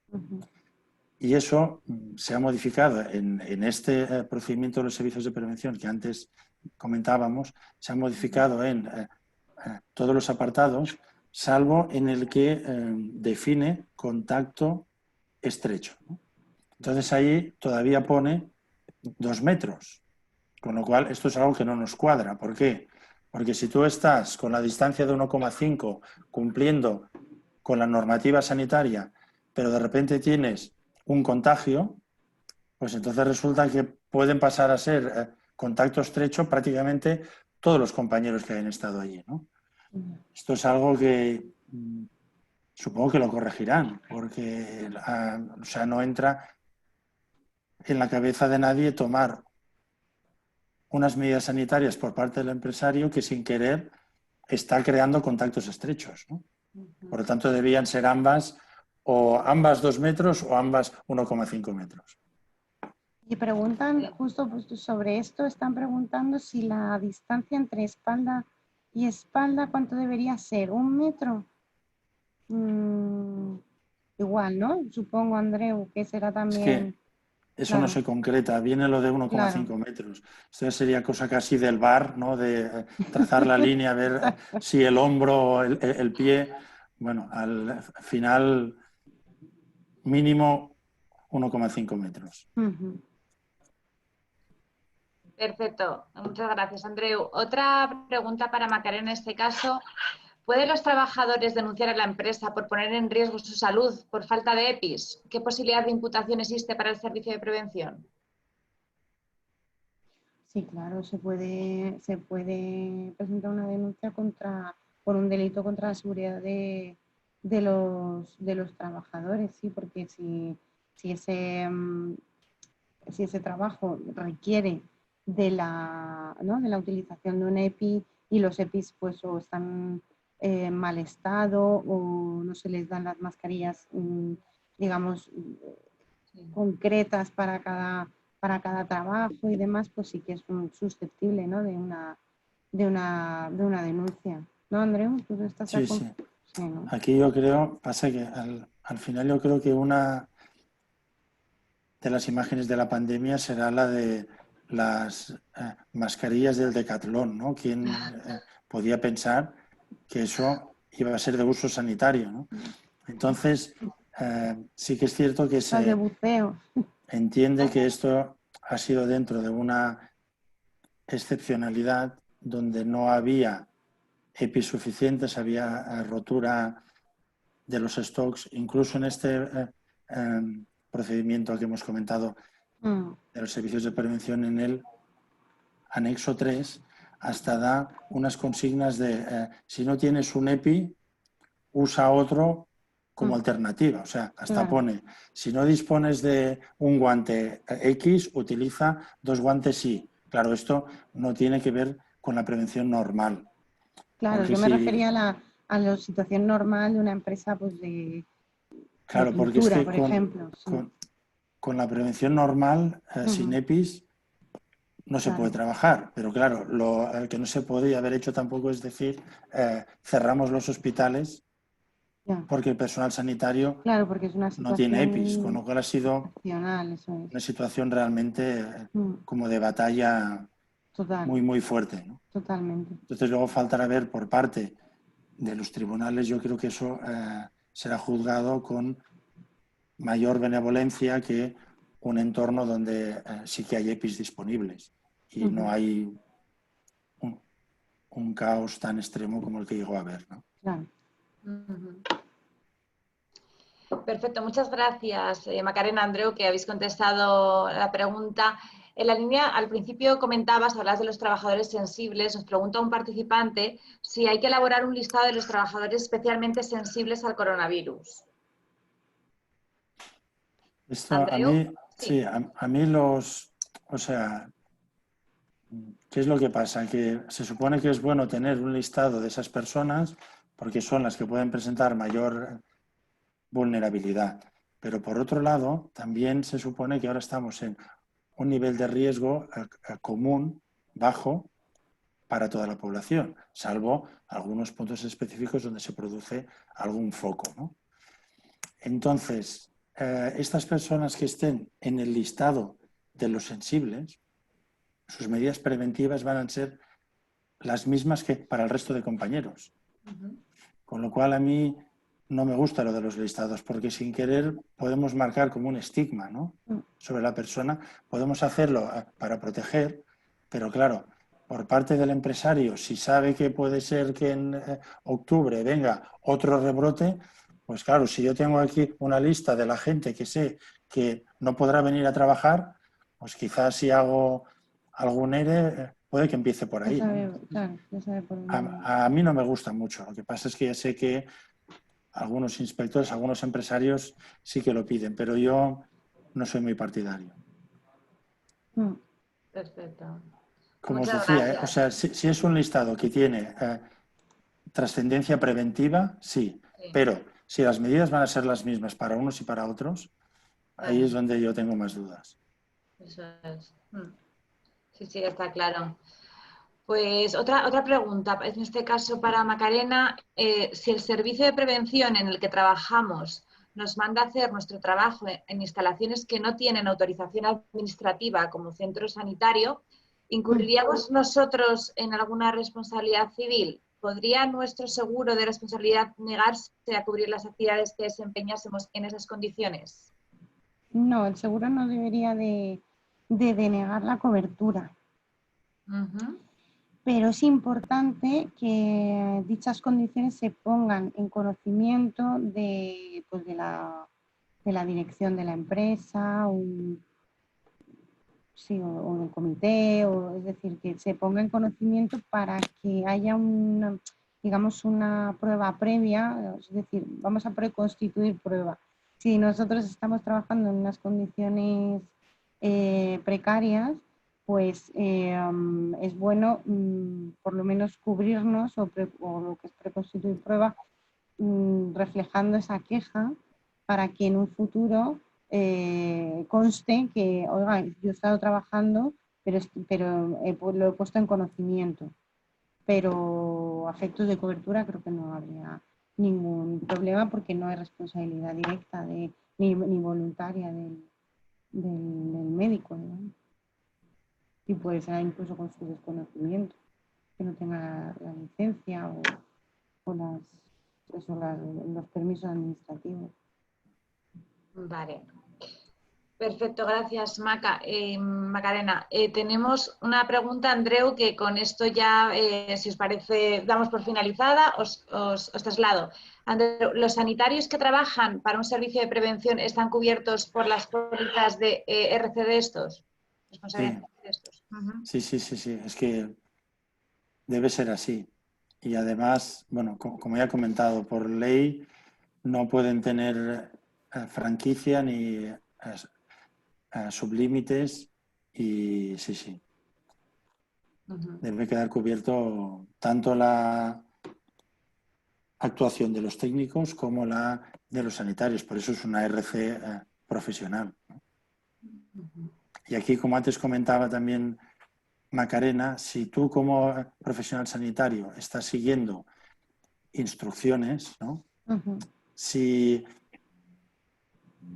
Y eso se ha modificado en este procedimiento de los servicios de prevención que antes comentábamos, se ha modificado en todos los apartados, salvo en el que define contacto estrecho, ¿no? Entonces ahí todavía pone 2 metros, con lo cual esto es algo que no nos cuadra. ¿Por qué? Porque si tú estás con la distancia de 1,5 cumpliendo con la normativa sanitaria, pero de repente tienes un contagio, pues entonces resulta que pueden pasar a ser contacto estrecho prácticamente todos los compañeros que hayan estado allí, ¿no? Esto es algo que supongo que lo corregirán, porque o sea, no entra en la cabeza de nadie tomar unas medidas sanitarias por parte del empresario que sin querer está creando contactos estrechos, ¿no? Por lo tanto, debían ser ambas, o ambas 2 metros o ambas 1,5 metros. Y preguntan justo sobre esto, están preguntando si la distancia entre espalda y espalda, ¿cuánto debería ser? ¿1 metro? Igual, ¿no? Supongo, Andreu, que será Es también... que eso no Claro, se concreta, viene lo de 1,5 metros. Esto sería cosa casi del bar, ¿no? De trazar la línea, ver si el hombro o el pie, bueno, al final mínimo 1,5 metros. Perfecto, muchas gracias, Andreu. Otra pregunta para Macarena en este caso. ¿Pueden los trabajadores denunciar a la empresa por poner en riesgo su salud por falta de EPIs? ¿Qué posibilidad de imputación existe para el servicio de prevención? Sí, claro, se puede presentar una denuncia por un delito contra la seguridad de los trabajadores, sí, porque si ese trabajo requiere ¿no?, de la utilización de un EPI y los EPIs pues o están en mal estado o no se les dan las mascarillas, digamos, concretas para cada trabajo y demás, pues sí que es susceptible, ¿no?, de una denuncia. ¿No, Andreu? ¿Tú estás de Sí, acuerdo? sí. Sí, ¿no? Aquí yo creo, pasa que al final yo creo que una de las imágenes de la pandemia será la de las mascarillas del Decatlón, ¿no? ¿Quién podía pensar que eso iba a ser de uso sanitario, ¿no? Entonces, sí que es cierto que Las de se buceo. entiende que esto ha sido dentro de una excepcionalidad donde no había EPI suficientes, había rotura de los stocks, incluso en este procedimiento que hemos comentado de los servicios de prevención, en el anexo 3 hasta da unas consignas de si no tienes un EPI, usa otro como alternativa. O sea, hasta Claro. pone, si no dispones de un guante X, utiliza 2 guantes Y. Claro, esto no tiene que ver con la prevención normal. Claro, Porque yo me si, refería a la situación normal de una empresa pues de claro, porque es pintura, que por ejemplo. Sí. con la prevención normal, sin Ujú, EPIs, no se puede claro, trabajar. Pero claro, lo que no se podía haber hecho tampoco es decir, cerramos los hospitales ya. porque el personal sanitario Claro, porque es una no tiene EPIs, con situación lo cual ha sido excepcional, eso una es. situación realmente Mm, como de batalla total, muy, muy fuerte, ¿no? totalmente. Entonces luego faltará ver por parte de los tribunales, yo creo que eso será juzgado con mayor benevolencia que un entorno donde sí que hay EPIs disponibles y no Ujú, hay un caos tan extremo como el que llegó a haber, ¿no? claro. Perfecto, muchas gracias, Macarena, Andreu, que habéis contestado la pregunta. En la línea, al principio comentabas, hablas de los trabajadores sensibles. Nos pregunta un participante si hay que elaborar un listado de los trabajadores especialmente sensibles al coronavirus. Esto a Andreu, mí, sí. sí, a mí o sea, ¿qué es lo que pasa? Que se supone que es bueno tener un listado de esas personas porque son las que pueden presentar mayor vulnerabilidad. Pero por otro lado, también se supone que ahora estamos en un nivel de riesgo común, bajo, para toda la población, salvo algunos puntos específicos donde se produce algún foco, ¿no? Entonces, estas personas que estén en el listado de los sensibles, sus medidas preventivas van a ser las mismas que para el resto de compañeros. Con lo cual a mí no me gusta lo de los listados, porque sin querer podemos marcar como un estigma, ¿no?, sobre la persona. Podemos hacerlo para proteger, pero claro, por parte del empresario, si sabe que puede ser que en octubre venga otro rebrote, pues claro, si yo tengo aquí una lista de la gente que sé que no podrá venir a trabajar, pues quizás si hago algún ERE puede que empiece por Ya ahí, ¿no? sabe, claro, ya sabe por dónde. A mí no me gusta mucho. Lo que pasa es que ya sé que algunos inspectores, algunos empresarios sí que lo piden, pero yo no soy muy partidario. Perfecto. Como os Muchas decía, o gracias. sea, si es un listado que tiene trascendencia preventiva, sí, Sí, pero si las medidas van a ser las mismas para unos y para otros, ahí es claro, donde yo tengo más dudas. eso es. Sí, sí, está claro. Pues otra pregunta, en este caso para Macarena, si el servicio de prevención en el que trabajamos nos manda a hacer nuestro trabajo en instalaciones que no tienen autorización administrativa como centro sanitario, ¿incurriríamos nosotros en alguna responsabilidad civil? ¿Podría nuestro seguro de responsabilidad negarse a cubrir las actividades que desempeñásemos en esas condiciones? No, el seguro no debería de denegar la cobertura, pero es importante que dichas condiciones se pongan en conocimiento pues de la dirección de la empresa sí, o del comité, es decir, que se ponga en conocimiento para que haya digamos, una prueba previa, es decir, vamos a preconstituir prueba. Si nosotros estamos trabajando en unas condiciones precarias, pues es bueno por lo menos cubrirnos o lo que es preconstituir prueba reflejando esa queja para que en un futuro conste que, oiga, yo he estado trabajando, pero lo he puesto en conocimiento. Pero a efectos de cobertura creo que no habría ningún problema porque no hay responsabilidad directa ni voluntaria del médico, ¿no? Y puede ser incluso con su desconocimiento, que no tenga la licencia o los permisos administrativos. Vale. Perfecto, gracias Macarena. Tenemos una pregunta, Andreu, que con esto ya, si os parece, damos por finalizada, os traslado. Andreu, ¿los sanitarios que trabajan para un servicio de prevención están cubiertos por las pólizas de RC de estos? Responsabilidad de estos. Sí, es que debe ser así. Y además, bueno, como ya he comentado, por ley no pueden tener franquicia ni sublímites y sí. Debe quedar cubierto tanto la actuación de los técnicos como la de los sanitarios. Por eso es una RC profesional, ¿no? Y aquí, como antes comentaba también Macarena, si tú como profesional sanitario estás siguiendo instrucciones, ¿no? Si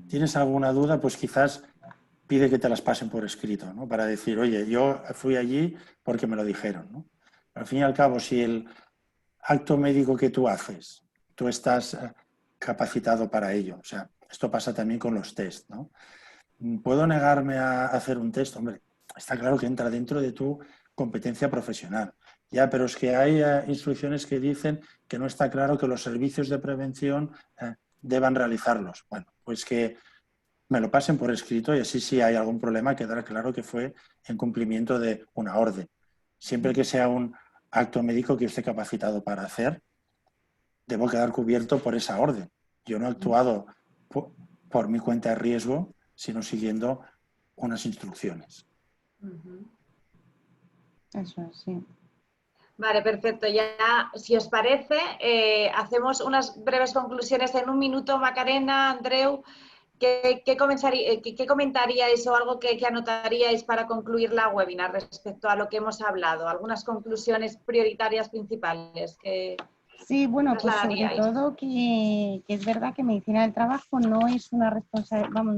tienes alguna duda, pues quizás pide que te las pasen por escrito, ¿no? Para decir, oye, yo fui allí porque me lo dijeron, ¿no? Al fin y al cabo, si el acto médico que tú haces, tú estás capacitado para ello. O sea, esto pasa también con los test, ¿no? ¿Puedo negarme a hacer un test? Hombre, está claro que entra dentro de tu competencia profesional. Ya, pero es que hay instrucciones que dicen que no está claro que los servicios de prevención deban realizarlos. Bueno, pues que me lo pasen por escrito y así si hay algún problema quedará claro que fue en cumplimiento de una orden. Siempre que sea un acto médico que esté capacitado para hacer, debo quedar cubierto por esa orden. Yo no he actuado por mi cuenta de riesgo, sino siguiendo unas instrucciones. Eso es, sí. Vale, perfecto. Ya, si os parece, hacemos unas breves conclusiones en un minuto, Macarena, Andreu. ¿Qué comentaríais o algo que anotaríais para concluir la webinar respecto a lo que hemos hablado? ¿Algunas conclusiones prioritarias principales que sí, bueno, pues sobre trasladaríais? todo que es verdad que medicina del trabajo no es una responsabilidad, vamos,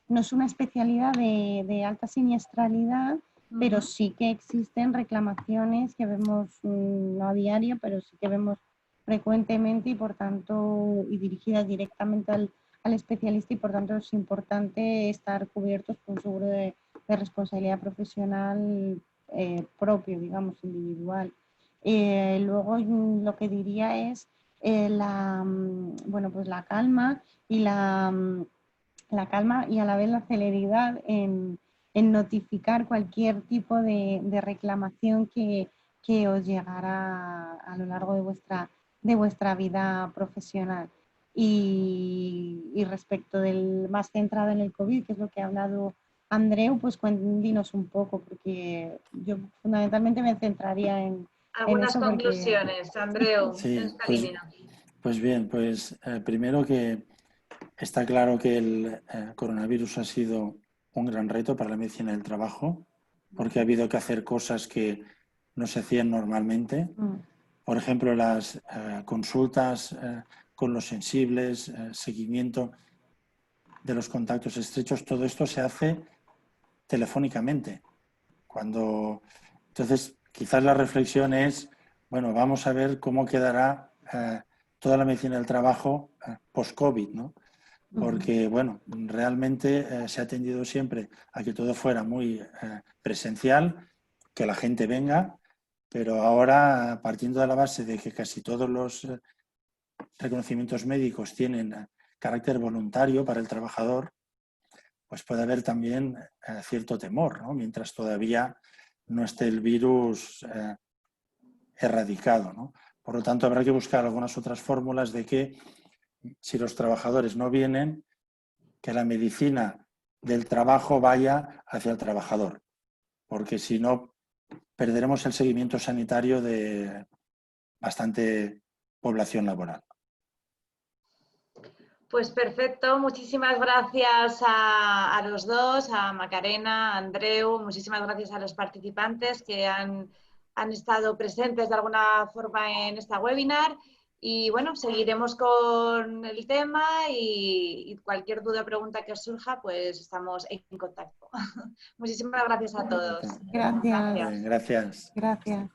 no es una especialidad de alta siniestralidad, pero sí que existen reclamaciones que vemos no a diario, pero sí que vemos frecuentemente y por tanto, y dirigidas directamente al especialista y por tanto es importante estar cubiertos por un seguro de responsabilidad profesional propio, digamos, individual. Luego lo que diría es pues la calma y la calma y a la vez la celeridad en notificar cualquier tipo de reclamación que os llegará a lo largo de vuestra vida profesional. Y respecto del más centrado en el COVID, que es lo que ha hablado Andreu, pues dinos un poco, porque yo fundamentalmente me centraría en Algunas eso porque... conclusiones, Andreu, en Sí, esta línea. pues bien, primero que está claro que el coronavirus ha sido un gran reto para la medicina del trabajo, porque ha habido que hacer cosas que no se hacían normalmente. Por ejemplo, las consultas con los sensibles, seguimiento de los contactos estrechos, todo esto se hace telefónicamente. Entonces, quizás la reflexión es, bueno, vamos a ver cómo quedará toda la medicina del trabajo post-COVID, ¿no? Porque, bueno, realmente se ha tendido siempre a que todo fuera muy presencial, que la gente venga, pero ahora, partiendo de la base de que casi todos los reconocimientos médicos tienen carácter voluntario para el trabajador, pues puede haber también cierto temor, ¿no? Mientras todavía no esté el virus erradicado, ¿no? Por lo tanto, habrá que buscar algunas otras fórmulas de que si los trabajadores no vienen, que la medicina del trabajo vaya hacia el trabajador, porque si no, perderemos el seguimiento sanitario de bastante población laboral. Pues perfecto, muchísimas gracias a los dos, a Macarena, a Andreu, muchísimas gracias a los participantes que han estado presentes de alguna forma en esta webinar. Y bueno, seguiremos con el tema y cualquier duda o pregunta que os surja, pues estamos en contacto. Muchísimas gracias a todos. Gracias. Gracias. Gracias.